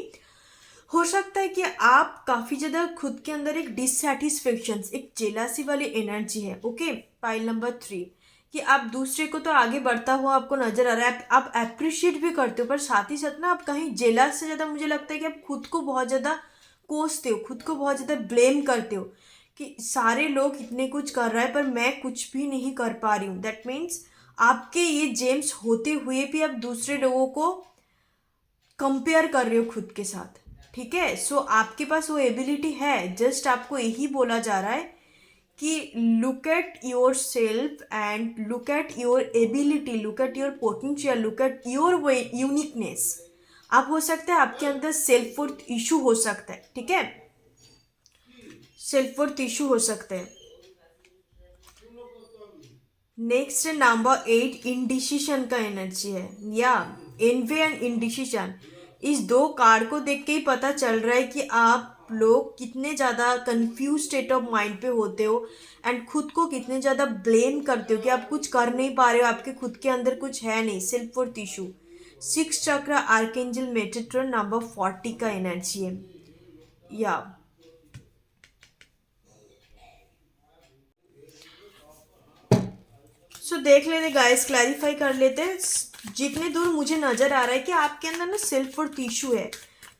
हो सकता है कि आप काफ़ी ज़्यादा खुद के अंदर एक डिससेटिस्फेक्शन, एक जेलासी वाली एनर्जी है। ओके, पाइल नंबर 3, कि आप दूसरे को तो आगे बढ़ता हुआ आपको नजर आ रहा है, आप अप्रिशिएट भी करते हो, पर साथ ही साथ ना आप कहीं जेलस से ज़्यादा मुझे लगता है कि आप खुद को बहुत ज़्यादा कोसते हो, खुद को बहुत ज़्यादा ब्लेम करते हो कि सारे लोग इतने कुछ कर रहे हैं पर मैं कुछ भी नहीं कर पा रही हूँ। दैट मीन्स आपके ये जेम्स होते हुए भी आप दूसरे लोगों को कंपेयर कर रहे हो खुद के साथ। ठीक है, सो आपके पास वो एबिलिटी है, जस्ट आपको यही बोला जा रहा है कि look at yourself and look at your ability, look at your potential, look at your way uniqueness. आप, हो सकता है आपके अंदर सेल्फ वर्थ इशू हो सकता है। ठीक है, सेल्फ वर्थ इशू हो सकते हैं। नेक्स्ट नंबर 8 इनडिसीजन का एनर्जी है, या एनवी एंड इनडिसीजन। इस दो कार्ड को देख के ही पता चल रहा है कि आप लोग कितने ज़्यादा कंफ्यूज स्टेट ऑफ माइंड पे होते हो एंड खुद को कितने ज़्यादा ब्लेम करते हो कि आप कुछ कर नहीं पा रहे हो, आपके खुद के अंदर कुछ है नहीं, सेल्फ वर्थ इशू। 6 चक्र आर्कएंजल मेटाट्रॉन नंबर 40 का एनर्जी है, या सो देख लेते गाइस, क्लैरिफाई कर लेते हैं। जितने दूर मुझे नज़र आ रहा है कि आपके अंदर ना सेल्फ वर्थ इशू है,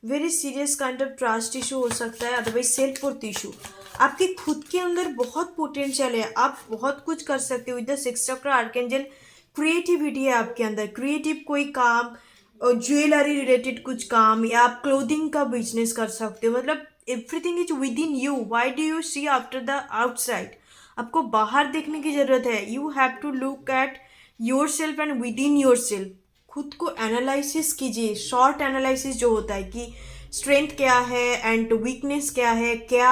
very serious kind of trust issue हो सकता है, अदरवाइज सेल्फ वर्थ इशू। आपके खुद के अंदर बहुत पोटेंशियल है, आप बहुत कुछ कर सकते हो। विद द 6 चक्र आर्कएंजल क्रिएटिविटी है आपके अंदर, क्रिएटिव कोई काम, ज्वेलरी रिलेटेड कुछ काम, या आप क्लोथिंग का बिजनेस कर सकते हो। मतलब everything is within you, why do you see after the outside? आपको बाहर देखने की जरूरत है। You have to look at yourself and within yourself. खुद को एनालिसिस कीजिए, शॉर्ट एनालिसिस जो होता है कि स्ट्रेंथ क्या है एंड वीकनेस क्या है, क्या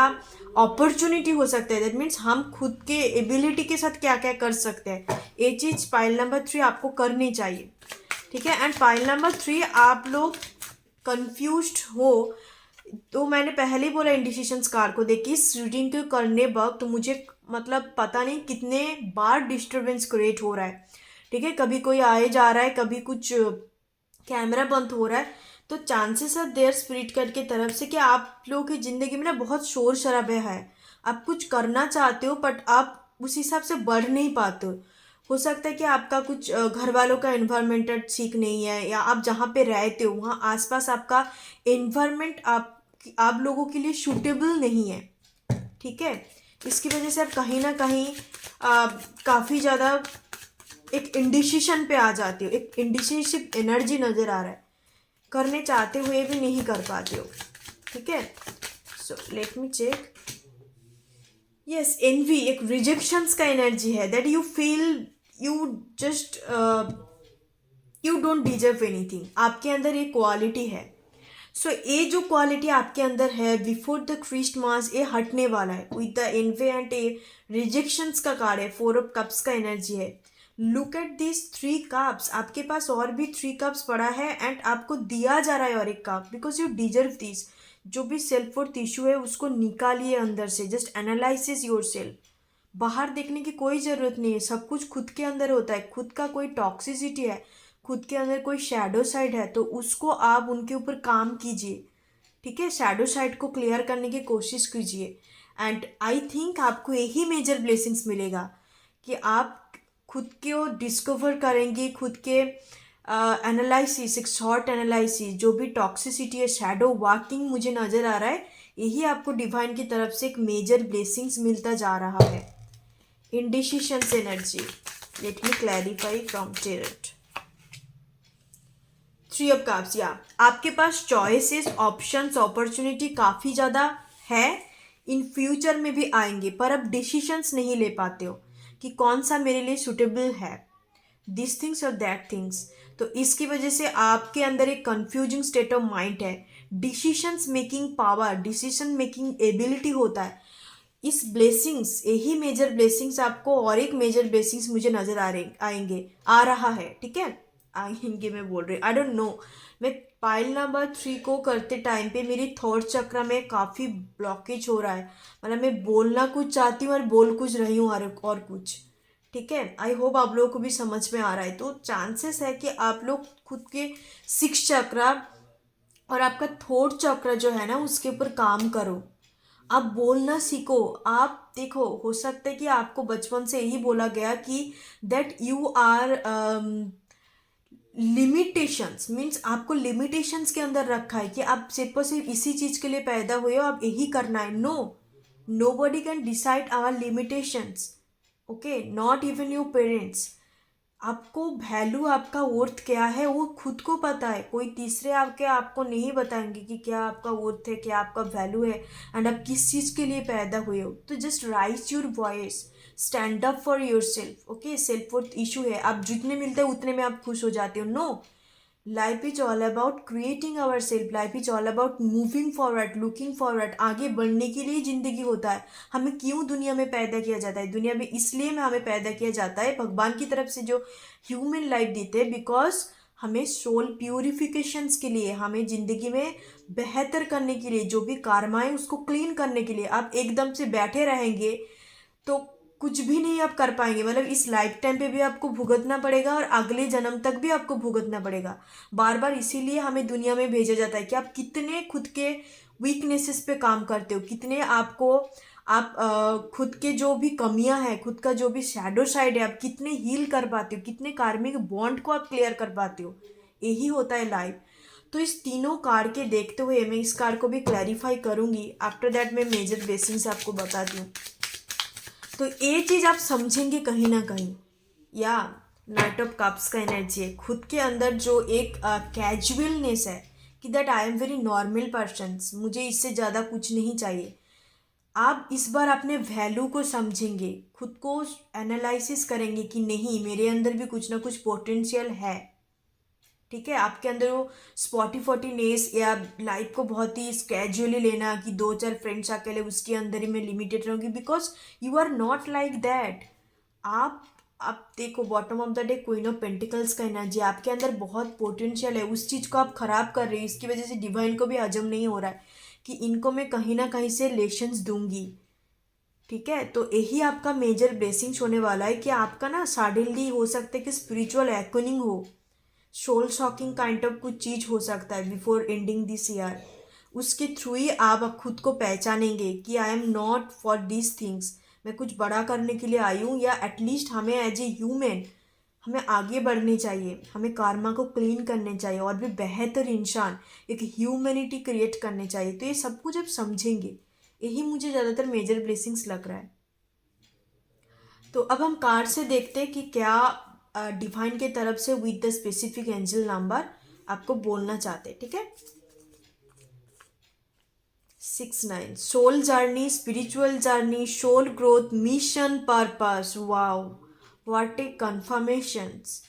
अपॉर्चुनिटी हो सकता है। दैट मीन्स हम खुद के एबिलिटी के साथ क्या क्या कर सकते हैं, ये चीज़ पाइल नंबर 3 आपको करनी चाहिए, ठीक है। एंड पाइल नंबर 3, आप लोग कंफ्यूज्ड हो तो मैंने पहले ही बोला इंडिसीशंस कार्ड को देख के इस रीडिंग को करने वक्त तो मुझे मतलब पता नहीं कितने बार डिस्टरबेंस क्रिएट हो रहा है, ठीक है। कभी कोई आए जा रहा है, कभी कुछ कैमरा बंद हो रहा है, तो chances are there spirit card की तरफ से कि आप लोगों की ज़िंदगी में ना बहुत शोर शराबा है। आप कुछ करना चाहते हो बट आप उस हिसाब से बढ़ नहीं पाते हो सकता है कि आपका कुछ घर वालों का एनवायरमेंट ठीक नहीं है, या आप जहाँ पे रहते हो वहाँ आसपास आपका एनवायरमेंट आप लोगों के लिए सूटेबल नहीं है, ठीक है। इसकी वजह से आप कहीं ना कहीं काफ़ी ज़्यादा एक इंडिसीशन पे आ जाते हो, एक इंडिसिसिव एनर्जी नज़र आ रहा है, करने चाहते हुए भी नहीं कर पाते हो, ठीक है। So let me check. Yes, envy एक रिजेक्शंस का एनर्जी है, that you feel you just you don't deserve anything. आपके अंदर ये क्वालिटी है। सो ये जो क्वालिटी आपके अंदर है बिफोर द क्रिस्टमास, ये हटने वाला है with the envy and a rejections का कार्ड है, 4 ऑफ कप्स का एनर्जी है। लुक एट दिस 3 कप्स, आपके पास और भी 3 कप्स पड़ा है एंड आपको दिया जा रहा है और एक cup, because you deserve this. जो भी सेल्फ वर्थ इशू है उसको निकालिए अंदर से, जस्ट एनालाइसिस योर सेल्फ। बाहर देखने की कोई ज़रूरत नहीं है, सब कुछ खुद के अंदर होता है। खुद का कोई टॉक्सिसिटी है, खुद के अंदर कोई शैडो साइड है, तो उसको आप उनके ऊपर काम कीजिए, ठीक है। शैडो साइड को क्लियर करने की कोशिश कीजिए एंड आई थिंक आपको यही मेजर ब्लेसिंग्स मिलेगा कि आप खुद को डिस्कवर करेंगे, खुद के एनालिसिस, एक शॉर्ट एनालिसिस, जो भी टॉक्सिसिटी है, शैडो वर्किंग मुझे नज़र आ रहा है, यही आपको डिवाइन की तरफ से एक मेजर ब्लेसिंग्स मिलता जा रहा है। Indecisions energy, let me clarify from tarot. 3 of cups, या आपके पास चॉइसेस, ऑप्शंस, अपॉर्चुनिटी काफ़ी ज़्यादा है, इन फ्यूचर में भी आएंगे, पर अब डिसीशंस नहीं ले पाते हो कि कौन सा मेरे लिए सूटेबल है, दिस थिंग्स और दैट थिंग्स। तो इसकी वजह से आपके अंदर एक कंफ्यूजिंग स्टेट ऑफ माइंड है। Decisions making power, decision making ability होता है। इस ब्लेसिंग्स, यही मेजर ब्लेसिंग्स आपको और एक मेजर ब्लेसिंग्स मुझे नज़र आएंगे, आ रहा है, ठीक है। आएंगे मैं बोल रही, आई डोंट नो। मैं पाइल नंबर 3 को करते टाइम पे मेरी थॉट चक्र में काफ़ी ब्लॉकेज हो रहा है, मतलब मैं बोलना कुछ चाहती हूँ और बोल कुछ रही हूँ और कुछ, ठीक है। आई होप आप लोगों को भी समझ में आ रहा है। तो चांसेस है कि आप लोग खुद के 6 चक्र और आपका थॉट चक्र जो है ना उसके ऊपर काम करो, आप बोलना सीखो। आप देखो, हो सकता है कि आपको बचपन से यही बोला गया कि that you are limitations, means आपको लिमिटेशंस के अंदर रखा है कि आप सिर्फ और सिर्फ इसी चीज़ के लिए पैदा हुए हो, आप यही करना है। No, nobody can decide our limitations, okay, not even your parents. आपको वैल्यू, आपका वर्थ क्या है वो खुद को पता है, कोई तीसरे आके आपको नहीं बताएंगे कि क्या आपका वर्थ है, क्या आपका वैल्यू है एंड आप किस चीज़ के लिए पैदा हुए हो। तो just rise your voice, stand up for your self, okay. Self worth issue है, आप जितने मिलते हैं उतने में आप खुश हो जाते हो, no, life is all about creating ourself, life is all about moving forward, looking forward. आगे बढ़ने के लिए ज़िंदगी होता है। हमें क्यों दुनिया में पैदा किया जाता है? दुनिया में इसलिए में हमें पैदा किया जाता है भगवान की तरफ से जो ह्यूमन लाइफ देते हैं, बिकॉज हमें सोल प्यूरिफिकेशंस के लिए, हमें ज़िंदगी में बेहतर करने के लिए, जो भी कर्मा है उसको क्लीन करने के लिए। आप एकदम से बैठे रहेंगे तो कुछ भी नहीं आप कर पाएंगे। मतलब इस लाइफ टाइम पे भी आपको भुगतना पड़ेगा और अगले जन्म तक भी आपको भुगतना पड़ेगा बार बार। इसीलिए हमें दुनिया में भेजा जाता है कि आप कितने खुद के वीकनेसेस पे काम करते हो, कितने आपको आप खुद के जो भी कमियां हैं, खुद का जो भी शैडो साइड है, आप कितने हील कर पाते हो, कितने कार्मिक बॉन्ड को आप क्लियर कर पाते हो। यही होता है लाइफ। तो इस तीनों कार्ड के देखते हुए मैं इस कार्ड को भी क्लैरिफाई करूंगी। आफ्टर दैट मैं मेजर ब्लेसिंग्स आपको बताती हूँ। तो ये चीज़ आप समझेंगे कहीं ना कहीं। या नाइट ऑफ कप्स का एनर्जी है, खुद के अंदर जो एक कैजुअलनेस है कि that I am very normal person, मुझे इससे ज़्यादा कुछ नहीं चाहिए। आप इस बार अपने वैल्यू को समझेंगे, खुद को एनालिसिस करेंगे कि नहीं, मेरे अंदर भी कुछ ना कुछ पोटेंशियल है। ठीक है, आपके अंदर वो स्पॉटीफोर्टीनेस या लाइफ को बहुत ही कैजुअली लेना कि दो चार फ्रेंड्स अकेले उसके अंदर ही मैं लिमिटेड रहूँगी, because you are not like that. आप देखो, bottom of the day queen of pentacles का एनर्जी, आपके अंदर बहुत पोटेंशियल है। उस चीज़ को आप खराब कर रहे हो, इसकी वजह से डिवाइन को भी हजम नहीं हो रहा है कि इनको मैं कहीं ना कहीं से लेशंस दूंगी। ठीक है, तो यही आपका मेजर ब्लेसिंग्स होने वाला है कि आपका ना सडनली हो सकता है कि स्पिरिचुअल एक्वनिंग हो, सोल शॉकिंग काइंड ऑफ कुछ चीज़ हो सकता है बिफोर एंडिंग दिस ईयर। उसके थ्रू ही आप खुद को पहचानेंगे कि I am not for this things, मैं कुछ बड़ा करने के लिए आई हूँ, या एटलीस्ट हमें एज ए ह्यूमन हमें आगे बढ़ने चाहिए, हमें कार्मा को क्लीन करने चाहिए और भी बेहतर इंसान, एक ह्यूमैनिटी क्रिएट करने चाहिए। तो ये सब कुछ आप समझेंगे, यही मुझे ज़्यादातर मेजर ब्लेसिंग्स लग रहा है। तो अब हम कार्ड से देखते हैं कि क्या डिवाइन के तरफ से with the specific angel number आपको बोलना चाहते हैं। ठीक है, 6-9 soul journey, spiritual journey, soul growth, mission, purpose. Wow, what a confirmations.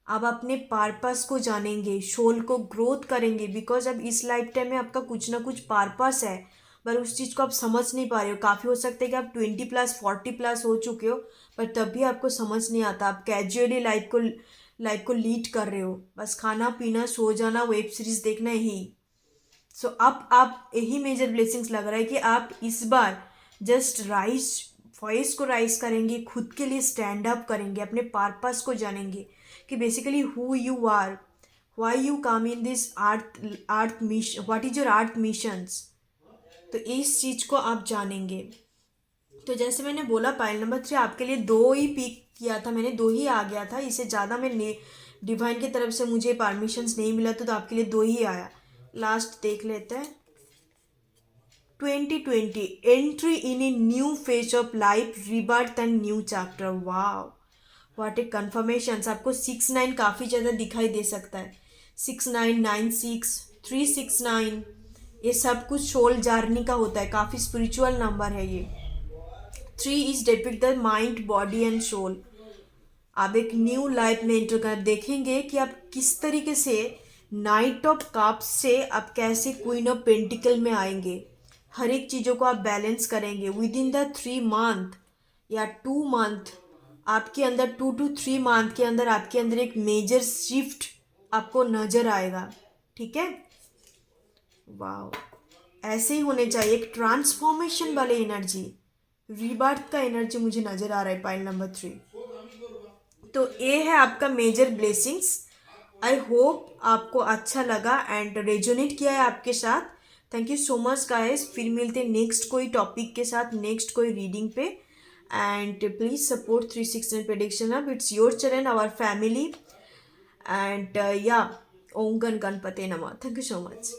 आप अपने पर्पस को जानेंगे, सोल को ग्रोथ करेंगे, बिकॉज अब इस लाइफ टाइम में आपका कुछ ना कुछ पर्पस है, पर उस चीज़ को आप समझ नहीं पा रहे हो। काफ़ी हो सकता है कि आप 20+ 40+ हो चुके हो, पर तब भी आपको समझ नहीं आता। आप कैजुअली लाइफ को लीड कर रहे हो, बस खाना पीना सो जाना वेब सीरीज देखना ही। सो अब आप यही मेजर ब्लेसिंग्स लग रहा है कि आप इस बार जस्ट राइज वॉइस को राइज करेंगे, खुद के लिए स्टैंड अप करेंगे, अपने पर्पस को जानेंगे कि basically who you are, why you come in this earth mission, what is your earth missions. तो इस चीज़ को आप जानेंगे। तो जैसे मैंने बोला, पाइल नंबर 3 आपके लिए 2 ही पिक किया था मैंने, 2 ही आ गया था, इससे ज़्यादा मैं डिवाइन की तरफ से मुझे परमिशंस नहीं मिला, तो आपके लिए 2 ही आया। लास्ट देख लेते हैं। 2020 entry in a new phase of life, rebirth and new chapter. Wow, what a confirmation. आपको 6-9 काफ़ी ज़्यादा दिखाई दे सकता है। 6-9, 9-6, 3-6-9, ये सब कुछ सोल जर्नी का होता है, काफ़ी स्पिरिचुअल नंबर है ये। 3 is depict the mind, body and soul. आप एक न्यू लाइफ में एंटर कर देखेंगे कि आप किस तरीके से नाइट ऑफ कप्स से आप कैसे क्वीन ऑफ पेंटिकल में आएंगे। हर एक चीज़ों को आप बैलेंस करेंगे विद इन द 3 मंथ या 2 मंथ। आपके अंदर 2 to 3 मंथ के अंदर आपके अंदर एक मेजर शिफ्ट आपको नजर आएगा। ठीक है, वाह, ऐसे ही होने चाहिए, एक ट्रांसफॉर्मेशन वाले एनर्जी, रीबर्थ का एनर्जी मुझे नजर आ रहा है पाइल नंबर 3। तो ये है आपका मेजर ब्लेसिंग्स। आई होप आपको अच्छा लगा एंड रेजोनेट किया है आपके साथ। Thank you so much guys, फिर मिलते हैं नेक्स्ट कोई टॉपिक के साथ, नेक्स्ट कोई रीडिंग पे। एंड प्लीज सपोर्ट 369 प्रेडिक्शन अब, it's your channel, our family, and या ओम गण गणपते नमः। Thank you so much.